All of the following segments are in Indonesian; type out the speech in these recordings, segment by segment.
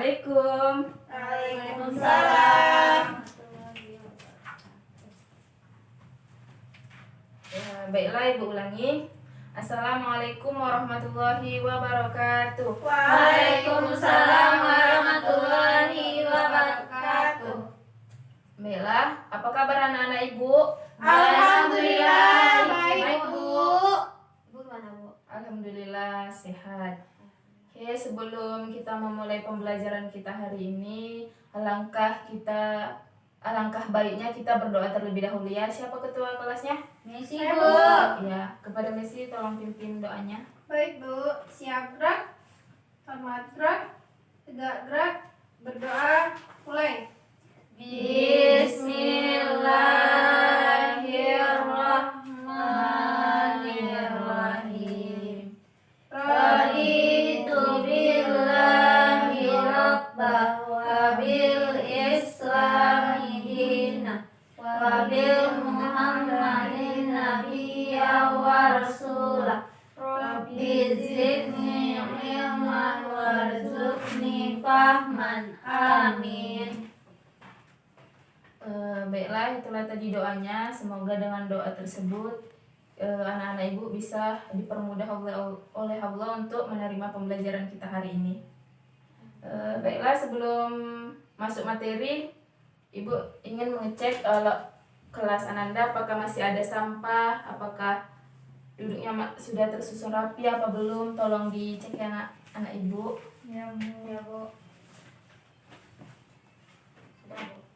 Assalamualaikum. Waalaikumsalam. Ya, baiklah Ibu ulangi. Assalamualaikum warahmatullahi wabarakatuh. Waalaikumsalam warahmatullahi wabarakatuh. Baiklah, apa kabar anak-anak Ibu? Alhamdulillah baik, Bu. Bu gimana, Bu? Alhamdulillah sehat. Oke, sebelum kita memulai pembelajaran kita hari ini, alangkah baiknya kita berdoa terlebih dahulu ya. Siapa ketua kelasnya? Messi, Saya, Bu. Ya, kepada Messi tolong pimpin doanya. Baik, Bu. Siap gerak, hormat gerak, tegak gerak, berdoa, mulai. Bismillahirrahmanirrahim. Raditu billahi rabbah wa bil islami dina wa bil muhammadin nabiyya wa rasulah. Rabbi zidni ilman warzuqni fahman. Amin. Baiklah, itulah tadi doanya. Semoga dengan doa tersebut anak-anak Ibu bisa dipermudah oleh Allah untuk menerima pembelajaran kita hari ini. Baiklah, sebelum masuk materi, Ibu ingin mengecek kelas Ananda apakah masih ada sampah, apakah duduknya sudah tersusun rapi apa belum. Tolong dicek ya anak Ibu. Ya, Bu. Ya, Bu.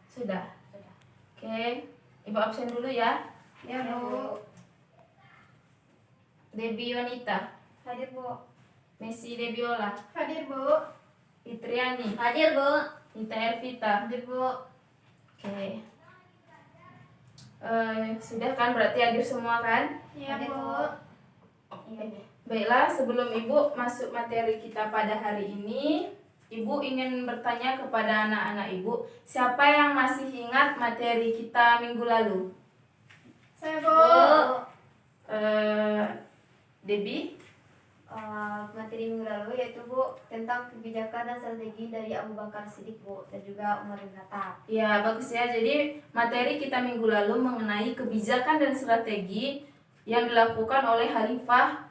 Sudah. Oke, Ibu absen dulu ya. Ya, Bu. Debbie Wanita, Hadir, Bu. Messi Debiola, Hadir, Bu. Fitriani, Hadir, Bu. Nita Ervita. Hadir, Bu. Oke. Sudah kan, berarti hadir semua kan? Ya, Hadir, Bu. Iya, Bu. Baiklah, sebelum Ibu masuk materi kita pada hari ini, Ibu ingin bertanya kepada anak-anak Ibu, siapa yang masih ingat materi kita minggu lalu? Saya, Bu. Debbie? Materi minggu lalu yaitu, Bu, tentang kebijakan dan strategi dari Abu Bakar Siddiq, Bu, dan juga Umar bin Khattab. Ya, bagus ya. Jadi materi kita minggu lalu mengenai kebijakan dan strategi yang dilakukan oleh Khalifah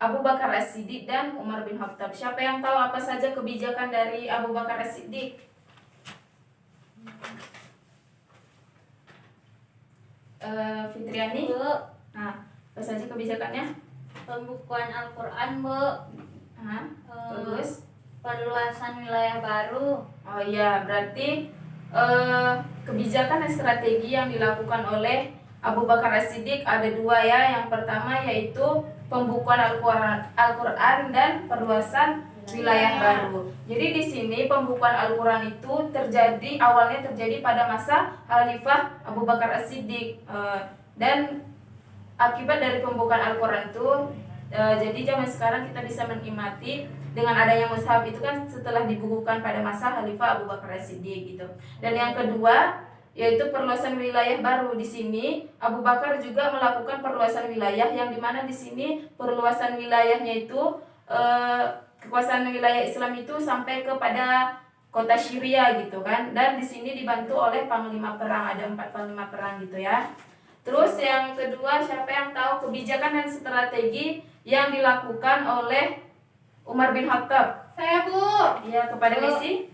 Abu Bakar As-Siddiq dan Umar bin Khattab. Siapa yang tahu apa saja kebijakan dari Abu Bakar As-Siddiq? Fitriani? Bu, Nah, apa saja kebijakannya? pembukuan Al-Quran, Bu. Hah? Bagus. Perluasan wilayah baru. Oh iya, berarti kebijakan dan strategi yang dilakukan oleh Abu Bakar As-Siddiq ada dua ya. Yang pertama yaitu pembukuan Al-Quran dan perluasan wilayah baru. Jadi di sini pembukuan Al-Quran itu awalnya terjadi pada masa Khalifah Abu Bakar As-Siddiq, dan akibat dari pembukaan Al-Quran itu jadi zaman sekarang kita bisa menikmati dengan adanya mushaf itu kan setelah dibukukan pada masa Khalifah Abu Bakar As-Siddiq gitu. Dan yang kedua yaitu perluasan wilayah baru. Di sini Abu Bakar juga melakukan perluasan wilayah, yang dimana di sini perluasan wilayahnya itu kekuasaan wilayah Islam itu sampai kepada kota Syria gitu kan. Dan di sini dibantu oleh panglima perang, ada 4 panglima perang gitu ya. Terus yang kedua, siapa yang tahu kebijakan dan strategi yang dilakukan oleh Umar bin Khattab? Saya, Bu. Ya, kepada Bu. Messi.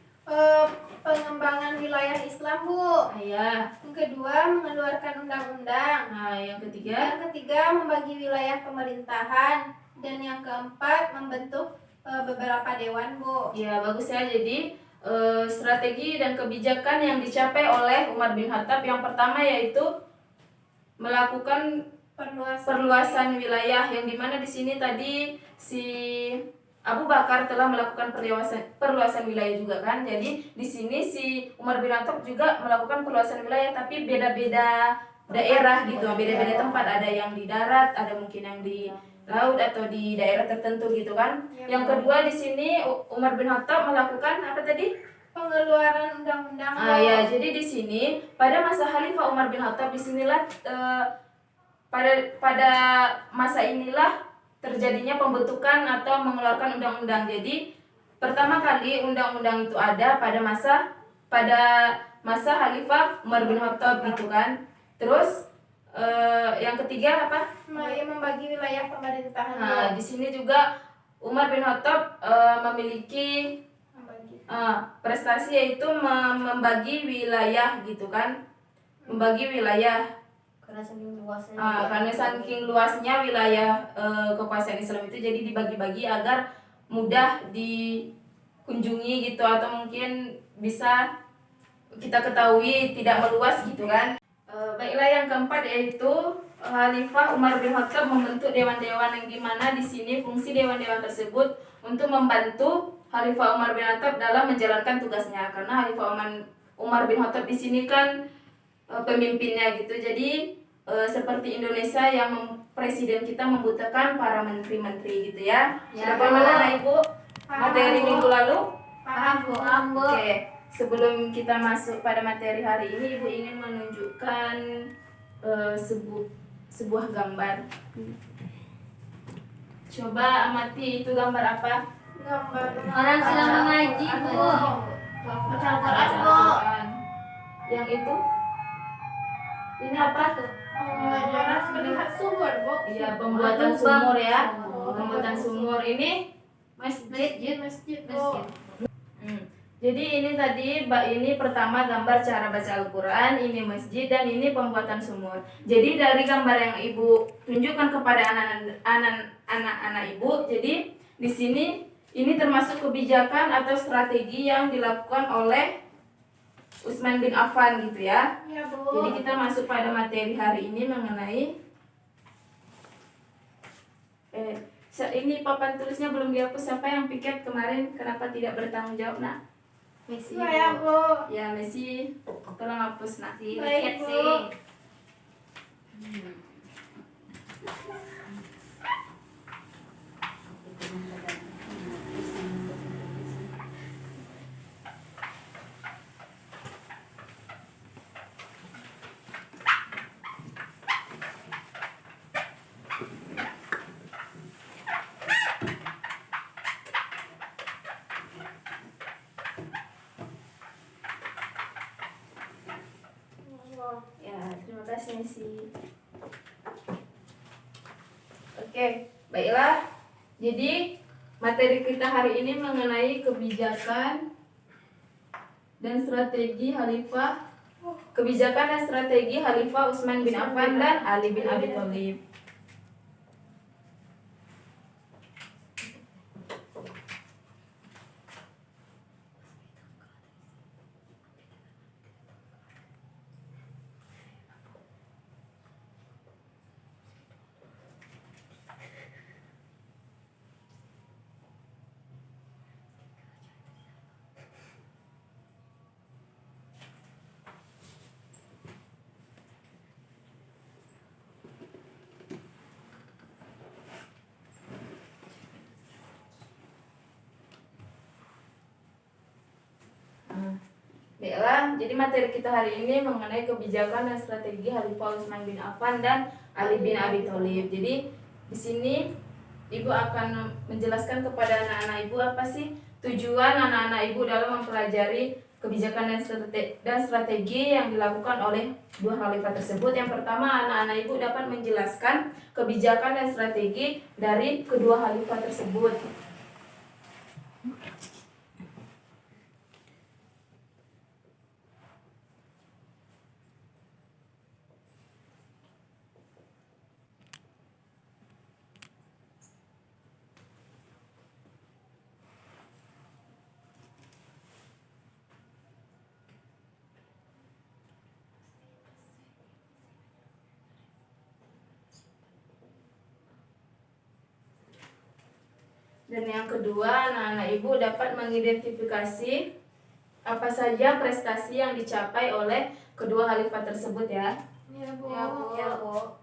Pengembangan wilayah Islam, Bu. Ya. Yang kedua, mengeluarkan undang-undang. Nah, yang ketiga. Yang ketiga, membagi wilayah pemerintahan. Dan yang keempat, membentuk beberapa dewan, Bu. Ya, bagus ya. Jadi strategi dan kebijakan yang dicapai oleh Umar bin Khattab yang pertama yaitu melakukan perluasan wilayah, yang dimana di sini tadi si Abu Bakar telah melakukan perluasan wilayah juga kan. Jadi di sini si Umar bin Khattab juga melakukan perluasan wilayah, tapi beda-beda daerah gitu, beda-beda tempat. Ada yang di darat, ada mungkin yang di laut atau di daerah tertentu gitu kan. Yang kedua di sini Umar bin Khattab melakukan apa tadi? Pengeluaran undang-undang. Ya, jadi di sini pada masa Khalifah Umar bin Khattab disinilah pada masa inilah terjadinya pembentukan atau mengeluarkan undang-undang. Jadi pertama kali undang-undang itu ada pada masa Khalifah Umar bin Khattab gitu kan. Terus yang ketiga apa? Membagi wilayah pemerintahan. Nah, di sini juga Umar bin Khattab memiliki Membagi. prestasi yaitu membagi wilayah gitu kan. Membagi wilayah Karena saking luasnya. karena saking luasnya wilayah kekuasaan Islam itu, jadi dibagi-bagi agar mudah dikunjungi gitu, atau mungkin bisa kita ketahui tidak meluas gitu kan. Baiklah, yang keempat yaitu Khalifah Umar bin Khattab membentuk dewan-dewan, yang dimana di sini fungsi dewan-dewan tersebut untuk membantu Khalifah Umar bin Khattab dalam menjalankan tugasnya, karena Khalifah Umar bin Khattab di sini kan pemimpinnya gitu. Jadi seperti Indonesia yang presiden kita membutuhkan para menteri-menteri gitu ya. Ya, Sudah paham anak Ibu Paham, materi Bu. minggu lalu? Paham, Bu. Oke, sebelum kita masuk pada materi hari ini, Ibu ingin menunjukkan sebuah gambar. Coba amati, itu gambar apa? Gambar Orang sedang mengaji, Bu. Baca Al-Quran, Bu. Al-Quran. Yang itu? Ini apa tuh? Jaras melihat sumur, Bu. Iya, pembuatan sumur ya. Pembuatan sumur ini Masjid, Bu. Jadi ini tadi ini pertama gambar cara baca Al-Quran, ini masjid, dan ini pembuatan sumur. Jadi dari gambar yang Ibu tunjukkan kepada anak-anak Ibu, jadi di sini ini termasuk kebijakan atau strategi yang dilakukan oleh Utsman bin Affan gitu ya. Ya, Bu. Jadi kita masuk pada materi hari ini mengenai ini papan tulisnya belum dihapus. Siapa yang piket kemarin, kenapa tidak bertanggung jawab, Nak? Messi. Saya, Bu. Ya, Messi, tolong hapus, Nak. Baik, Bu. Ya, terima kasih, Messi. Oke, baiklah. Jadi materi kita hari ini mengenai kebijakan dan strategi Khalifah Utsman bin Affan dan Ali bin Abi Thalib. Baiklah, jadi materi kita hari ini mengenai kebijakan dan strategi Khalifah Utsman bin Affan dan Ali bin Abi Thalib. Jadi di sini Ibu akan menjelaskan kepada anak-anak Ibu apa sih tujuan anak-anak Ibu dalam mempelajari kebijakan dan strategi yang dilakukan oleh dua khalifah tersebut. Yang pertama, anak-anak Ibu dapat menjelaskan kebijakan dan strategi dari kedua khalifah tersebut. Dan yang kedua, anak-anak Ibu dapat mengidentifikasi apa saja prestasi yang dicapai oleh kedua khalifah tersebut ya. Ya, Bu. Ya, Bu. Ya, Bu.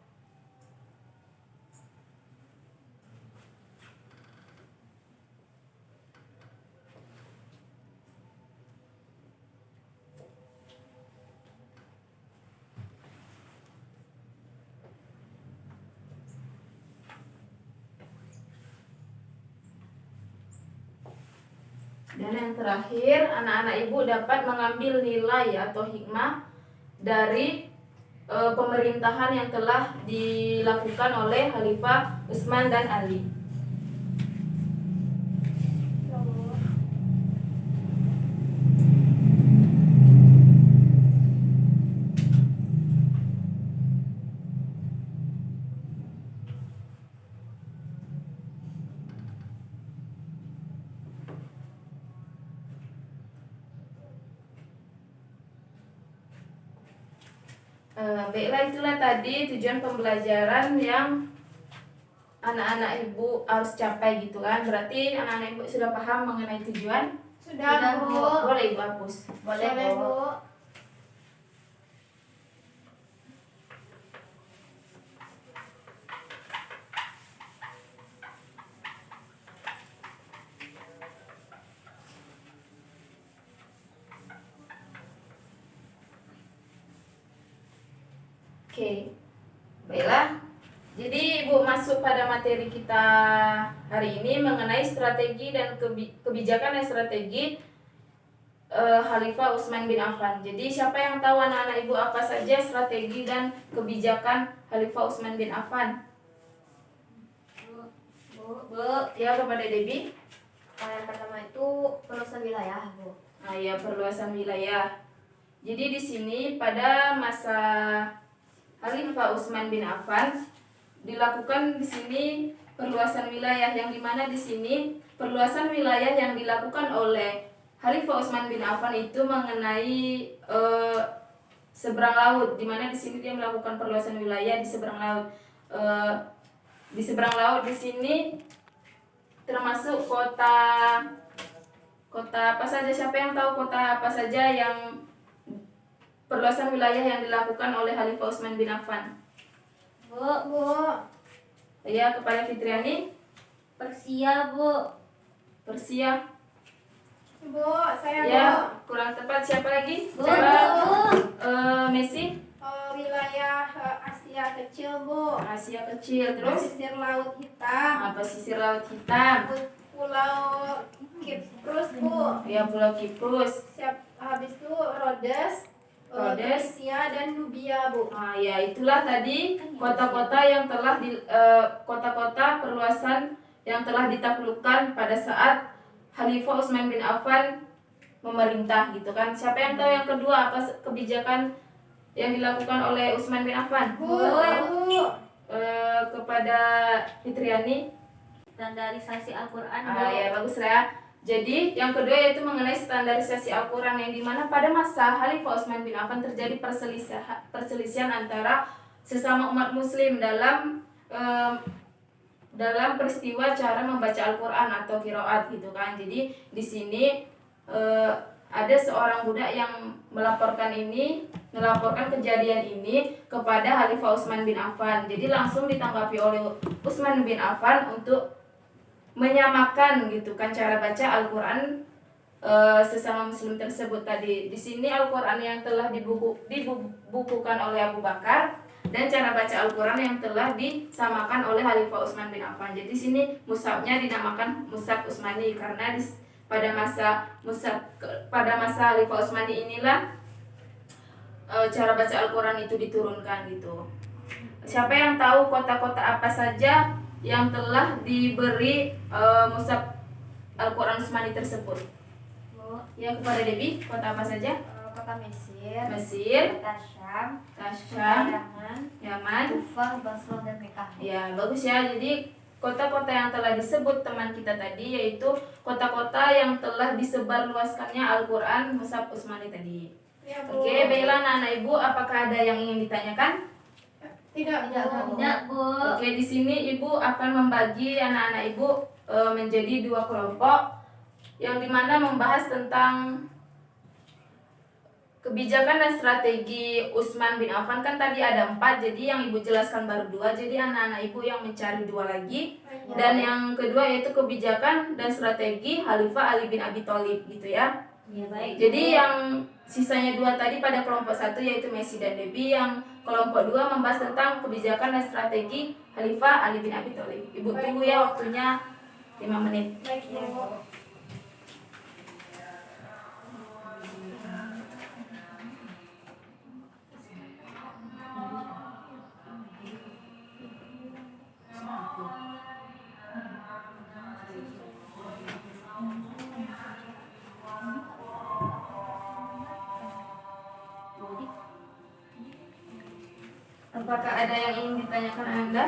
Dan yang terakhir, anak-anak ibu dapat mengambil nilai atau hikmah dari pemerintahan yang telah dilakukan oleh Khalifah Utsman dan Ali. Baiklah, itulah tadi tujuan pembelajaran yang anak-anak ibu harus capai gitu kan. Berarti anak-anak ibu sudah paham mengenai tujuan? Sudah, Bu. Boleh ibu hapus. Boleh, Bu. Oke, baiklah. Jadi ibu masuk pada materi kita hari ini mengenai strategi dan kebijakan dan strategi Khalifah Utsman bin Affan. Jadi siapa yang tahu anak-anak ibu apa saja strategi dan kebijakan Khalifah Utsman bin Affan? Bu, Ya, kepada Debbie. yang pertama itu perusahaan wilayah, Bu. Nah, ya, perluasan wilayah. Jadi di sini pada masa Khalifah Utsman bin Affan dilakukan di sini perluasan wilayah, yang dimana di sini perluasan wilayah yang dilakukan oleh Khalifah Utsman bin Affan itu mengenai seberang laut, dimana di sini dia melakukan perluasan wilayah di seberang laut. Di seberang laut di sini termasuk kota apa saja? Siapa yang tahu kota apa saja yang perluasan wilayah yang dilakukan oleh Khalifah Utsman bin Affan? Bu. Ya, kepada Fitriani. Persia, Bu. Persia. Bu, saya Ya, Bu. kurang tepat. Siapa lagi? Bu. Messi. Wilayah Asia kecil, Bu. Asia kecil. Terus Pesisir Laut Hitam. pesisir laut hitam. Pulau Kiprus, Bu. Ya, Pulau Kiprus. Habis itu Rhodes, Tunisia dan Nubia, Bu. Ya, itulah tadi kota-kota yang telah kota-kota perluasan yang telah ditaklukkan pada saat Khalifah Utsman bin Affan memerintah gitu kan. Siapa yang tahu yang kedua apa kebijakan yang dilakukan oleh Utsman bin Affan? Bu. Kepada Fitriani. Standarisasi Al-Quran, Ya, bagus ya. Jadi yang kedua yaitu mengenai standarisasi Al-Quran, yang dimana pada masa Khalifah Utsman bin Affan terjadi perselisihan antara sesama umat muslim dalam peristiwa cara membaca Al-Quran atau qiraat gitu kan. Jadi di sini ada seorang budak yang melaporkan kejadian ini kepada Khalifah Utsman bin Affan. Jadi langsung ditanggapi oleh Utsman bin Affan untuk menyamakan gitu kan cara baca Al-Quran sesama muslim tersebut tadi. Di sini Al-Quran yang telah dibukukan oleh Abu Bakar dan cara baca Al-Quran yang telah disamakan oleh Khalifah Utsman bin Affan. Jadi di sini mushafnya dinamakan mushaf Utsmani karena pada masa Khalifah Utsmani inilah cara baca Al-Quran itu diturunkan gitu. Siapa yang tahu kota-kota apa saja yang telah diberi mushaf Al-Quran Utsmani tersebut? Bu. Ya, kepada Debbie, kota apa saja? Kota Mesir, Mesir, kota Syam, Tasyam, Yaman, Yaman. Kufah, Basra, dan Mekah. Ya, bagus ya. Jadi kota-kota yang telah disebut teman kita tadi yaitu kota-kota yang telah disebarluaskannya Al-Quran mushaf Utsmani tadi. Ya, Bu. Oke, baiklah anak-anak ibu, apakah ada yang ingin ditanyakan? Tidak, Bu. Bu. Oke, di sini ibu akan membagi anak-anak ibu menjadi dua kelompok yang dimana membahas tentang kebijakan dan strategi Utsman bin Affan. Kan tadi ada 4, jadi yang ibu jelaskan baru 2, jadi anak-anak ibu yang mencari 2 lagi. Dan yang kedua yaitu kebijakan dan strategi Khalifah Ali bin Abi Thalib gitu ya. Ya, baik. Jadi yang sisanya 2 tadi pada kelompok 1 yaitu Messi dan Debbie, yang kelompok 2 membahas tentang kebijakan dan strategi Khalifah Ali bin Abi Thalib. Ibu tunggu ya waktunya 5 menit. Baik, Bu. Apakah ada yang ingin ditanyakan Anda?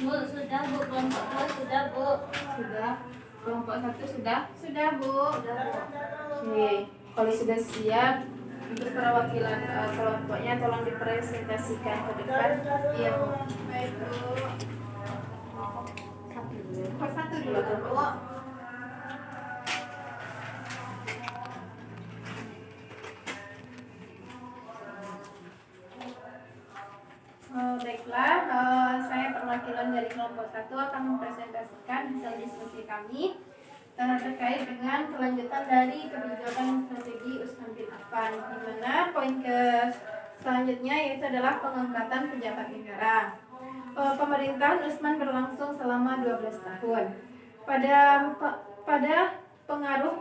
Bu, sudah Bu, kelompok 2 sudah Bu. Sudah. Kelompok 1 sudah. Sudah Bu. Oke, kalau sudah siap untuk perwakilan kelompoknya tolong dipresentasikan ke depan. Iya, Bu. Baik Bu. Kelompok 1 dulu Bu. Baiklah, saya perwakilan dari kelompok 1 akan mempresentasikan hasil diskusi kami terkait dengan kelanjutan dari kebijakan strategi Utsman bin Affan, di mana poin selanjutnya yaitu adalah pengangkatan pejabat negara. Pemerintahan Utsman berlangsung selama 12 tahun. Pada pengaruh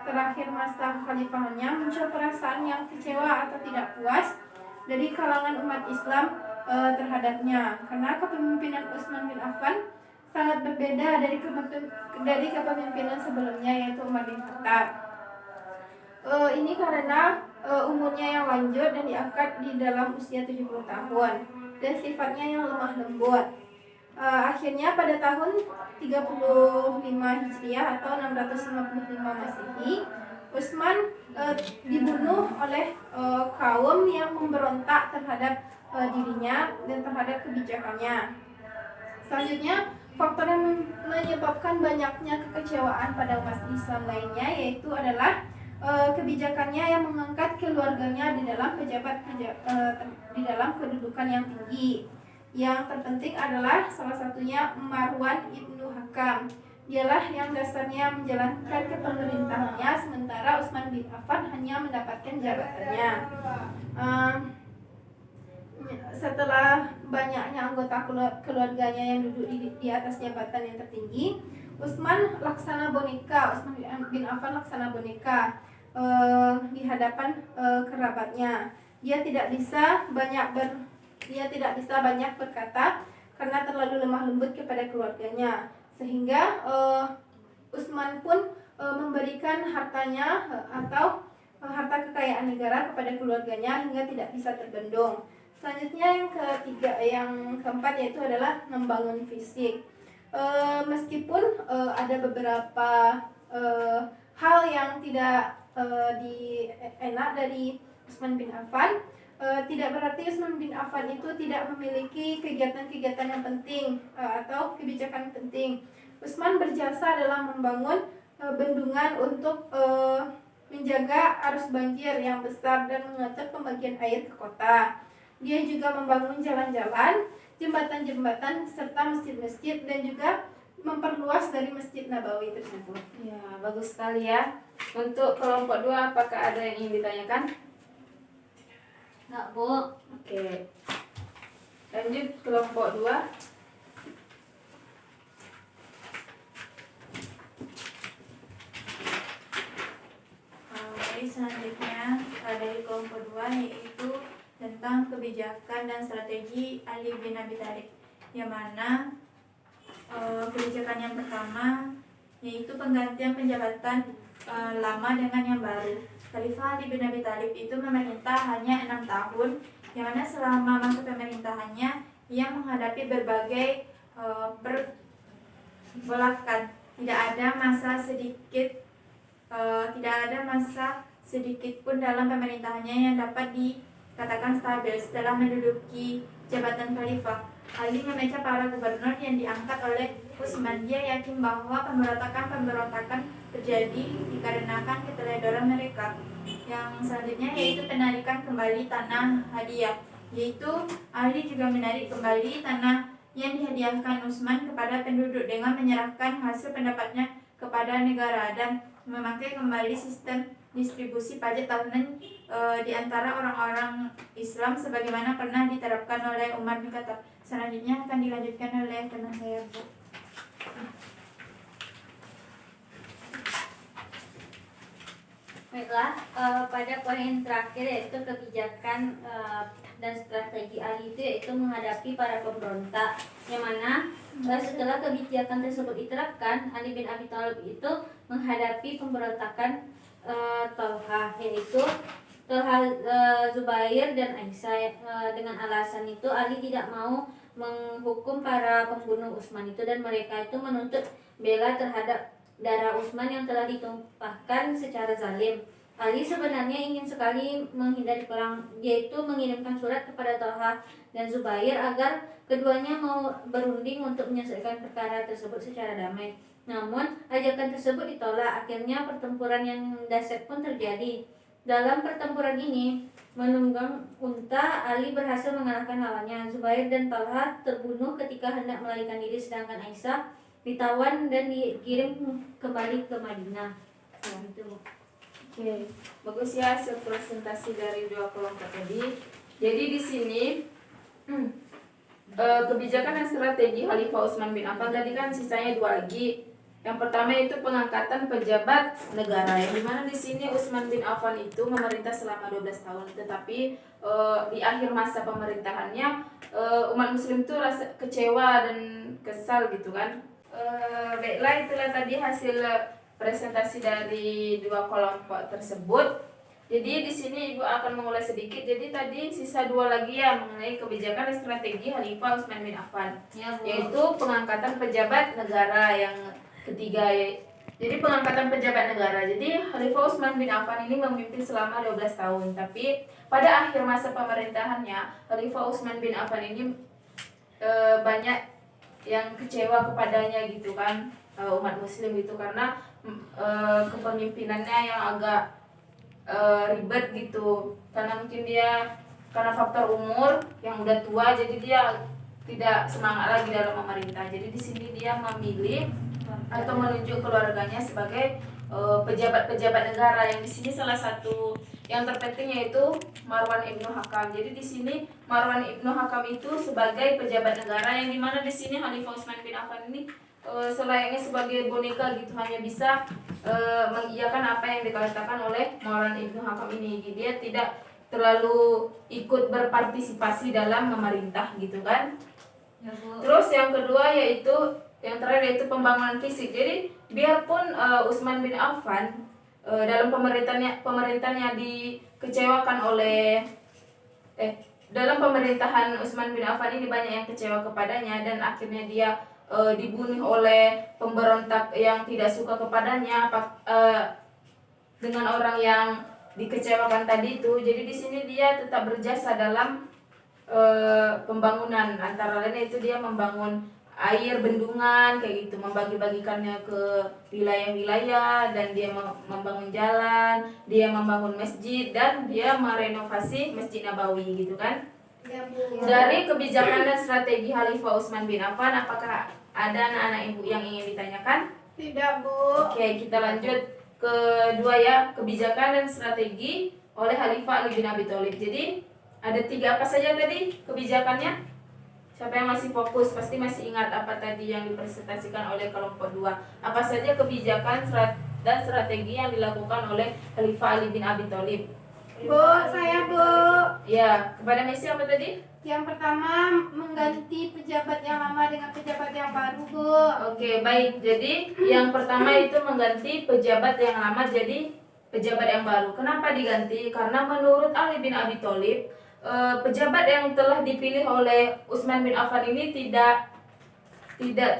terakhir masa khalifahnya muncul perasaan yang kecewa atau tidak puas dari kalangan umat Islam terhadapnya, karena kepemimpinan Utsman bin Affan sangat berbeda dari kepemimpinan sebelumnya, yaitu Umar bin Khattab. Ini karena umurnya yang lanjut dan diangkat di dalam usia 70 tahun dan sifatnya yang lemah lembut. Akhirnya pada tahun 35 Hijriah atau 655 Masehi, Utsman dibunuh oleh kaum yang memberontak terhadap dirinya dan terhadap kebijakannya. Selanjutnya, faktor yang menyebabkan banyaknya kekecewaan pada umat Islam lainnya yaitu adalah kebijakannya yang mengangkat keluarganya di dalam di dalam kedudukan yang tinggi. Yang terpenting adalah salah satunya Marwan ibnu Hakam. Dialah yang dasarnya menjalankan kepemerintahannya, sementara Utsman bin Affan hanya mendapatkan jabatannya. Setelah banyaknya anggota keluarganya yang duduk di atas jabatan yang tertinggi, Utsman bin Affan laksana boneka di hadapan kerabatnya. Dia tidak bisa banyak berkata karena terlalu lemah lembut kepada keluarganya, sehingga Utsman pun memberikan hartanya atau harta kekayaan negara kepada keluarganya hingga tidak bisa terbendung. Selanjutnya yang keempat yaitu adalah membangun fisik. Meskipun ada beberapa hal yang tidak enak dari Utsman bin Affan, tidak berarti Utsman bin Affan itu tidak memiliki kegiatan-kegiatan yang penting atau kebijakan penting. Utsman berjasa dalam membangun bendungan untuk menjaga arus banjir yang besar dan mengatur pembagian air ke kota. Dia juga membangun jalan-jalan, jembatan-jembatan, serta masjid-masjid dan juga memperluas dari Masjid Nabawi tersebut. Ya, bagus sekali ya. Untuk kelompok 2 apakah ada yang ingin ditanyakan? Enggak, Bu. Oke. Lanjut kelompok 2. Jadi selanjutnya dari kelompok 2 yaitu tentang kebijakan dan strategi Ali bin Abi Thalib, yang mana kebijakan yang pertama yaitu penggantian penjabatan lama dengan yang baru. Khalifah Ali bin Abi Thalib itu memerintah hanya 6 tahun, yang mana selama masa pemerintahannya ia menghadapi berbagai pergolakan. Tidak ada masa sedikit pun dalam pemerintahannya yang dapat dikatakan stabil setelah menduduki jabatan khalifah. Ali memecat para gubernur yang diangkat oleh Utsman. Dia yakin bahwa pemberontakan terjadi dikarenakan keteledoran mereka. Yang selanjutnya yaitu penarikan kembali tanah hadiah, yaitu Ali juga menarik kembali tanah yang dihadiahkan Utsman kepada penduduk dengan menyerahkan hasil pendapatnya kepada negara dan memakai kembali sistem distribusi pajak tahunan di antara orang-orang Islam sebagaimana pernah diterapkan oleh Umar bin Khattab. Selanjutnya akan dilanjutkan oleh teman saya, Bu. Baiklah, pada poin terakhir yaitu kebijakan dan strategi Ali itu yaitu menghadapi para pemberontak, yang mana setelah kebijakan tersebut diterapkan, Ali bin Abi Thalib itu menghadapi pemberontakan Tolha, yaitu Tolha, Zubair dan Aisyah. Dengan alasan itu Ali tidak mau menghukum para pembunuh Utsman itu, dan mereka itu menuntut bela terhadap darah Utsman yang telah ditumpahkan secara zalim. Ali sebenarnya ingin sekali menghindari perang, yaitu mengirimkan surat kepada Tolha dan Zubair agar keduanya mau berunding untuk menyelesaikan perkara tersebut secara damai. Namun ajakan tersebut ditolak. Akhirnya pertempuran yang dahsyat pun terjadi. Dalam pertempuran ini, menunggang unta, Ali berhasil mengalahkan lawannya. Zubair dan Tolha terbunuh ketika hendak melarikan diri, sedangkan Aisyah ditawan dan dikirim kembali ke Madinah. Nah, itu. Oke, bagus ya hasil presentasi dari dua kelompok tadi. Jadi di sini kebijakan dan strategi Khalifah Utsman bin Affan tadi kan sisanya dua lagi. Yang pertama itu pengangkatan pejabat negara, yang dimana di sini Utsman bin Affan itu memerintah selama 12 tahun, tetapi di akhir masa pemerintahannya umat muslim itu rasa kecewa dan kesal gitu kan. Baiklah, itulah tadi hasil presentasi dari dua kelompok tersebut. Jadi di sini Ibu akan mengulas sedikit. Jadi tadi sisa dua lagi ya mengenai kebijakan dan strategi Khalifah Utsman bin Affan, Ya, Bu. yaitu pengangkatan pejabat negara yang ketiga. Jadi pengangkatan pejabat negara. Jadi Khalifah Utsman bin Affan ini memimpin selama 12 tahun. Tapi pada akhir masa pemerintahannya, Khalifah Utsman bin Affan ini banyak yang kecewa kepadanya gitu kan, umat muslim gitu, karena kepemimpinannya yang agak ribet gitu, karena mungkin dia karena faktor umur yang udah tua, jadi dia tidak semangat lagi dalam memerintah. Jadi di sini dia memilih atau menunjuk keluarganya sebagai pejabat-pejabat negara, yang di sini salah satu yang terpenting yaitu Marwan Ibnu Hakam. Jadi di sini Marwan Ibnu Hakam itu sebagai pejabat negara, yang dimana di sini Khalifah Utsman bin Affan ini selayaknya sebagai boneka gitu, hanya bisa mengiyakan apa yang dikatakan oleh Marwan Ibnu Hakam ini. Dia tidak terlalu ikut berpartisipasi dalam memerintah gitu kan. Ya, Bu. Terus yang kedua yaitu yang terakhir yaitu pembangunan fisik. Jadi biarpun Utsman bin Affan dalam pemerintahannya dikecewakan oleh dalam pemerintahan Utsman bin Affan ini banyak yang kecewa kepadanya, dan akhirnya dia dibunuh oleh pemberontak yang tidak suka kepadanya dengan orang yang dikecewakan tadi itu. Jadi di sini dia tetap berjasa dalam pembangunan, antara lain itu dia membangun air bendungan kayak gitu, membagi-bagikannya ke wilayah-wilayah, dan dia membangun jalan, dia membangun masjid, dan dia merenovasi Masjid Nabawi gitu kan. Ya, Bu. Dari kebijakan dan strategi Khalifah Utsman bin Affan, apakah ada anak-anak ibu yang ingin ditanyakan? Tidak, Bu. Oke, kita lanjut kedua ya, kebijakan dan strategi oleh Khalifah Ali bin Abi Thalib. Jadi ada 3 apa saja tadi kebijakannya? Siapa yang masih fokus pasti masih ingat apa tadi yang dipresentasikan oleh kelompok 2. Apa saja kebijakan dan strategi yang dilakukan oleh Khalifah Ali bin Abi Thalib? Bu, saya Bu. Ya, kepada Messi apa tadi? Yang pertama mengganti pejabat yang lama dengan pejabat yang baru, Bu. Oke, baik. Jadi yang pertama itu mengganti pejabat yang lama jadi pejabat yang baru. Kenapa diganti? Karena menurut Ali bin Abi Thalib, pejabat yang telah dipilih oleh Utsman bin Affan ini tidak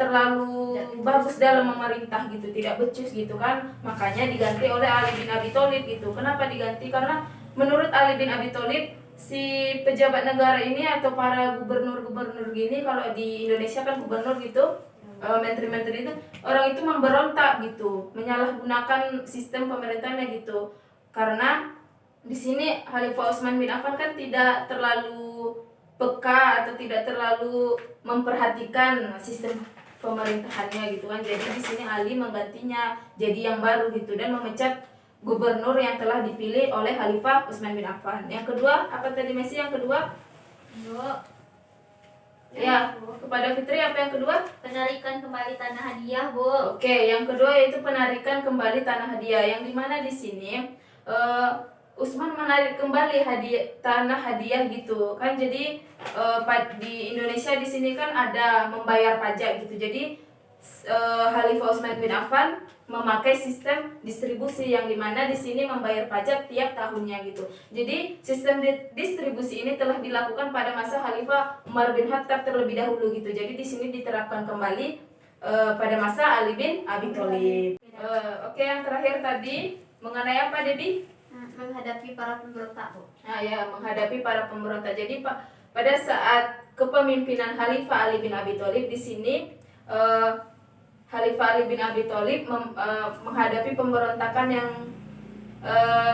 terlalu bagus dalam memerintah gitu, tidak becus gitu kan. Makanya diganti oleh Ali bin Abi Thalib gitu. Kenapa diganti? Karena menurut Ali bin Abi Thalib, si pejabat negara ini atau para gubernur-gubernur gini, kalau di Indonesia kan gubernur gitu, menteri-menteri itu, orang itu memberontak gitu, menyalahgunakan sistem pemerintahannya gitu. Karena di sini Khalifah Utsman bin Affan kan tidak terlalu peka atau tidak terlalu memperhatikan sistem pemerintahannya gitu kan. Jadi di sini Ali menggantinya jadi yang baru gitu dan memecat gubernur yang telah dipilih oleh Khalifah Utsman bin Affan. Yang kedua, apa tadi Messi yang kedua? Bu, Ya, kepada Fitri apa yang kedua? penarikan kembali tanah hadiah, Bu. Oke, yang kedua yaitu penarikan kembali tanah hadiah. Yang dimana di sini Utsman menarik kembali tanah hadiah gitu kan. Jadi di Indonesia di sini kan ada membayar pajak gitu. Jadi Khalifah Utsman bin Affan memakai sistem distribusi yang dimana di sini membayar pajak tiap tahunnya gitu. Jadi sistem distribusi ini telah dilakukan pada masa Khalifah Umar bin Khattab terlebih dahulu gitu. Jadi di sini diterapkan kembali pada masa Ali bin Abi Thalib. Oke, yang terakhir tadi mengenai apa, Debbie? Menghadapi para pemberontak, Bu. Nah ya, menghadapi para pemberontak. Jadi pada saat kepemimpinan Khalifah Ali bin Abi Thalib di sini Khalifah Ali bin Abi Thalib menghadapi pemberontakan yang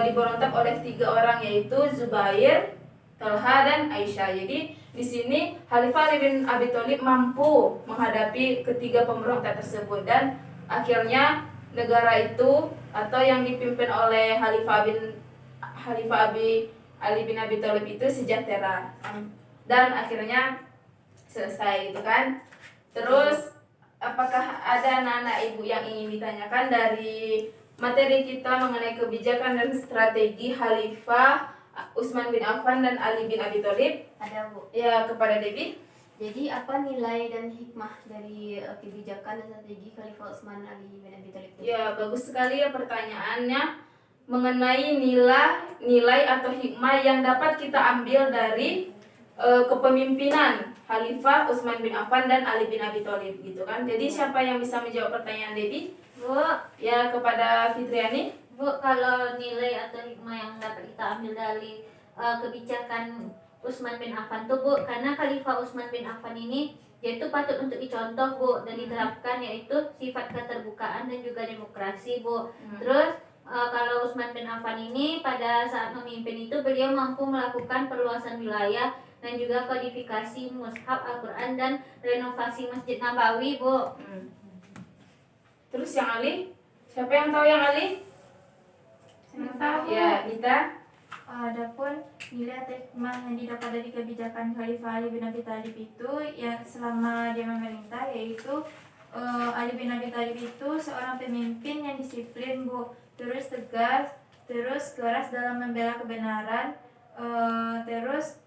diberontak oleh 3 orang yaitu Zubair, Talha dan Aisyah. Jadi di sini Khalifah Ali bin Abi Thalib mampu menghadapi ketiga pemberontak tersebut dan akhirnya negara itu atau yang dipimpin oleh Khalifah Ali bin Abi Thalib itu sejahtera dan akhirnya selesai gitu kan. Terus apakah ada anak-anak ibu yang ingin ditanyakan dari materi kita mengenai kebijakan dan strategi Khalifah Utsman bin Affan dan Ali bin Abi Thalib? Ada, Bu. Ya, kepada Debbie. Jadi apa nilai dan hikmah dari kebijakan dan strategi Khalifah Utsman Ali bin Abi Thalib? Ya, bagus sekali ya pertanyaannya mengenai nilai atau hikmah yang dapat kita ambil dari kepemimpinan Khalifah Utsman bin Affan dan Ali bin Abi Thalib gitu kan. Jadi siapa yang bisa menjawab pertanyaan Debbie? Bu, Ya, kepada Fitriani. Bu, kalau nilai atau hikmah yang dapat kita ambil dari kebijakan Utsman bin Affan tuh, Bu, karena Khalifah Utsman bin Affan ini yaitu patut untuk dicontoh, Bu, dan diterapkan yaitu sifat keterbukaan dan juga demokrasi, Bu. Terus kalau Utsman bin Affan ini pada saat memimpin itu beliau mampu melakukan perluasan wilayah dan juga kodifikasi mushaf Al-Quran dan renovasi Masjid Nabawi, Bu. Terus yang Ali? Siapa yang tahu yang Ali? Saya tahu. Ya, Dita. Adapun nilai atau hikmah yang didapat dari kebijakan Khalifah Ali bin Abi Thalib itu ya selama dia memerintah yaitu Ali bin Abi Thalib itu seorang pemimpin yang disiplin, Bu, terus tegas, terus keras dalam membela kebenaran, terus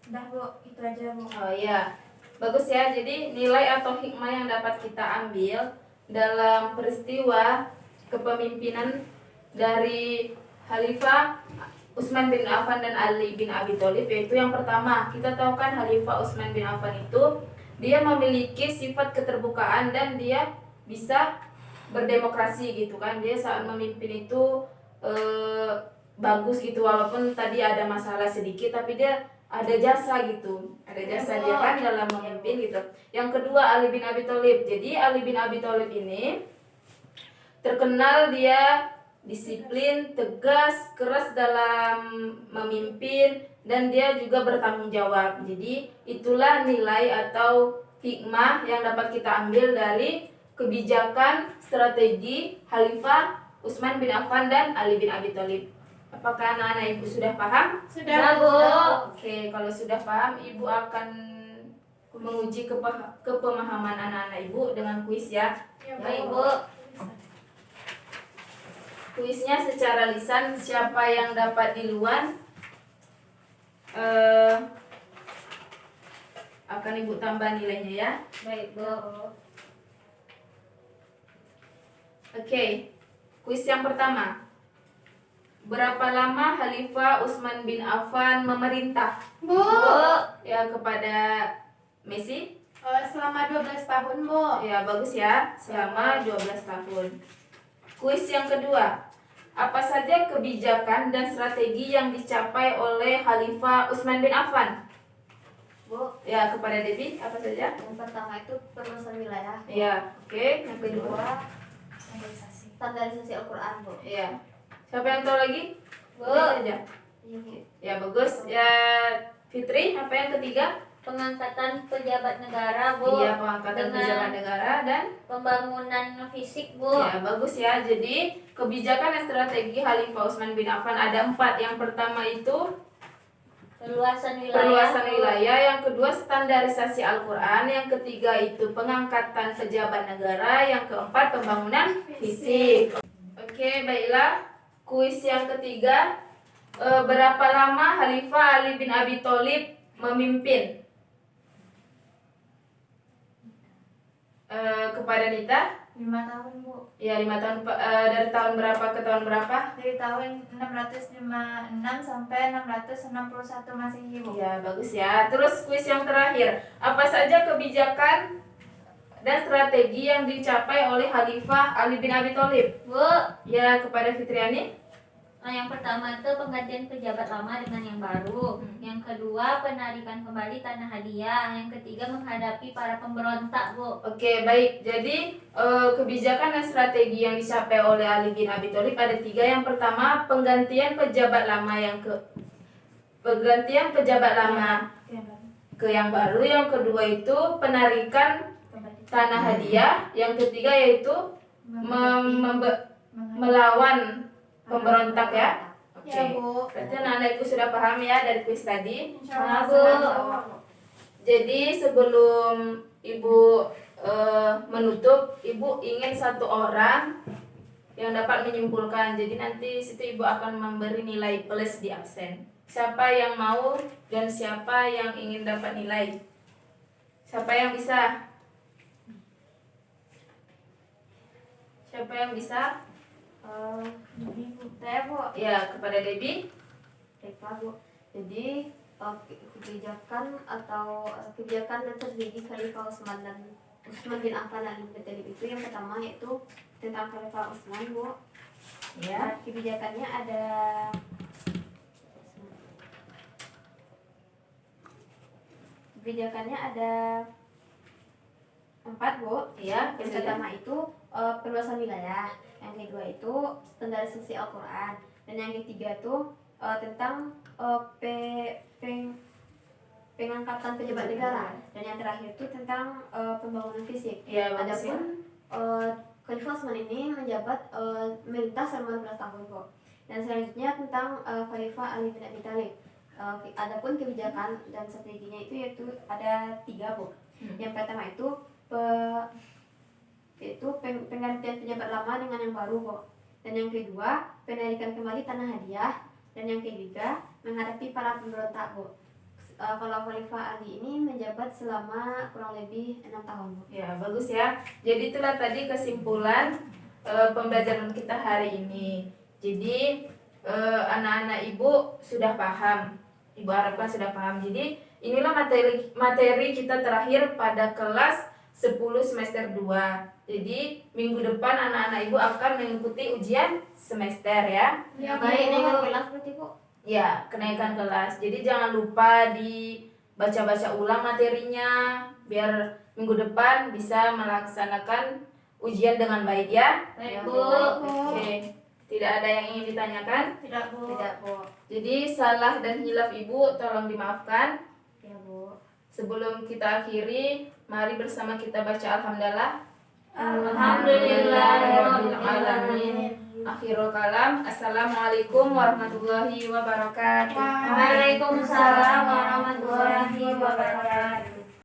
dah, Bu, itu aja, Bu. Oh iya, bagus ya. Jadi nilai atau hikmah yang dapat kita ambil dalam peristiwa kepemimpinan dari Khalifah Utsman bin Affan dan Ali bin Abi Thalib yaitu yang pertama, kita tahu kan Khalifah Utsman bin Affan itu dia memiliki sifat keterbukaan dan dia bisa berdemokrasi gitu kan. Dia saat memimpin itu bagus gitu, walaupun tadi ada masalah sedikit tapi dia ada jasa gitu, ada jasa dia kan dalam memimpin gitu. Yang kedua Ali bin Abi Thalib. Jadi Ali bin Abi Thalib ini terkenal dia disiplin, tegas, keras dalam memimpin dan dia juga bertanggung jawab. Jadi itulah nilai atau hikmah yang dapat kita ambil dari kebijakan strategi Khalifah Utsman bin Affan dan Ali bin Abi Thalib. Apakah anak-anak ibu sudah paham? Sudah, Bu. Oke, kalau sudah paham, ibu akan menguji kepemahaman anak-anak ibu dengan kuis ya. Baik, Bu. Kuisnya secara lisan, siapa yang dapat duluan akan ibu tambah nilainya ya. Baik, Bu. Oke, kuis yang pertama. Berapa lama Khalifah Utsman bin Affan memerintah? Bu, Ya, kepada Messi. selama 12 tahun, Bu. Ya, bagus ya. Selama 12 tahun. Kuis yang kedua. Apa saja kebijakan dan strategi yang dicapai oleh Khalifah Utsman bin Affan? Bu, Ya, kepada Debbie, apa saja? yang pertama itu perluasan wilayah. Ya, oke. Yang kedua. Kedua, Standarisasi Al-Quran, Bu. Ya. Siapa yang tahu lagi? Bu. Lihat aja. Iya, Bu. Ya bagus. Ya Fitri, apa yang ketiga? Pengangkatan pejabat negara, Bu. Iya, pengangkatan Dengan pejabat negara dan pembangunan fisik, Bu. ya bagus ya. Jadi kebijakan dan strategi Khalifah Utsman bin Affan ada 4. Yang pertama itu Perluasan wilayah. perluasan Bu. wilayah, yang kedua standarisasi Al-Quran, yang ketiga itu pengangkatan pejabat negara, yang keempat pembangunan fisik. Oke, baiklah. Kuis yang ketiga, berapa lama Khalifah Ali bin Abi Thalib memimpin? Kepada Nita, 5 tahun, Bu. ya 5 tahun. Dari tahun berapa ke tahun berapa? Dari tahun 656 sampai 661 Masehi, Bu. Ya bagus ya. Terus kuis yang terakhir, apa saja kebijakan dan strategi yang dicapai oleh Khalifah Ali bin Abi Thalib? Bu. Ya, kepada Fitriani. Nah, yang pertama itu penggantian pejabat lama dengan yang baru. Yang kedua, penarikan kembali tanah hadiah. Yang ketiga, menghadapi para pemberontak, Bu. Oke, baik. Jadi kebijakan dan strategi yang dicapai oleh Ali bin Abi Thalib ada 3. Yang pertama, penggantian pejabat lama ke yang baru. Yang kedua itu penarikan tanah hadiah. Yang ketiga yaitu melawan pemberontak ya. Oke. Ya, Bu. Berarti anak-anak itu sudah paham ya dari kuis tadi. Insyaallah, Bu. Jadi sebelum Ibu menutup, Ibu ingin 1 orang yang dapat menyimpulkan. Jadi nanti situ Ibu akan memberi nilai plus di absen. Siapa yang mau dan siapa yang ingin dapat nilai? Siapa yang bisa? Siapa yang bisa? Saya, Bu. Ya, kepada Debbie. Baiklah, Bu. Jadi kebijakan dan strategi Khalifah Utsman bin Affan Ali bin Thalib itu yang pertama yaitu tentang Khalifah Utsman, Bu. Ya. Kebijakannya ada 4, Bu. Iya, Yang pertama itu perluasan wilayah, yang kedua itu standarisasi Al-Quran, dan yang ketiga itu tentang pengangkatan pejabat negara, dan yang terakhir itu tentang pembangunan fisik. Iya, bagus ya. Adapun Khalifah Utsman ini menjabat merintah selama 12 tahun, kok. Dan selanjutnya tentang Khalifah Ali bin Abi Thalib. Adapun kebijakan dan strateginya itu yaitu ada 3, Bu. Yang pertama itu penggantian pejabat lama dengan yang baru, kok. Dan yang kedua, penarikan kembali tanah hadiah. Dan yang ketiga, menghadapi para pemberontak, Bu. Kalau Khalifah Ali ini menjabat selama kurang lebih 6 tahun, Bu. Ya, bagus ya. Jadi itulah tadi kesimpulan pembelajaran kita hari ini. Jadi anak-anak Ibu sudah paham. Ibu harapkan sudah paham. Jadi inilah materi kita terakhir pada kelas 10 semester 2. Jadi minggu depan anak-anak Ibu akan mengikuti ujian semester ya. Ya, Baik, Bu. naik kelas berarti, Bu. Ya, kenaikan kelas. Jadi jangan lupa dibaca-baca ulang materinya biar minggu depan bisa melaksanakan ujian dengan baik ya. Baik, Ya, Bu. Oke. Tidak ada yang ingin ditanyakan? Tidak, Bu. Tidak, Bu. Jadi salah dan hilaf Ibu tolong dimaafkan. Ya, Bu. Sebelum kita akhiri, mari bersama kita baca alhamdulillah. Alhamdulillahirabbil Alamin. Akhirul kalam. Assalamualaikum warahmatullahi wabarakatuh. Waalaikumsalam warahmatullahi wabarakatuh.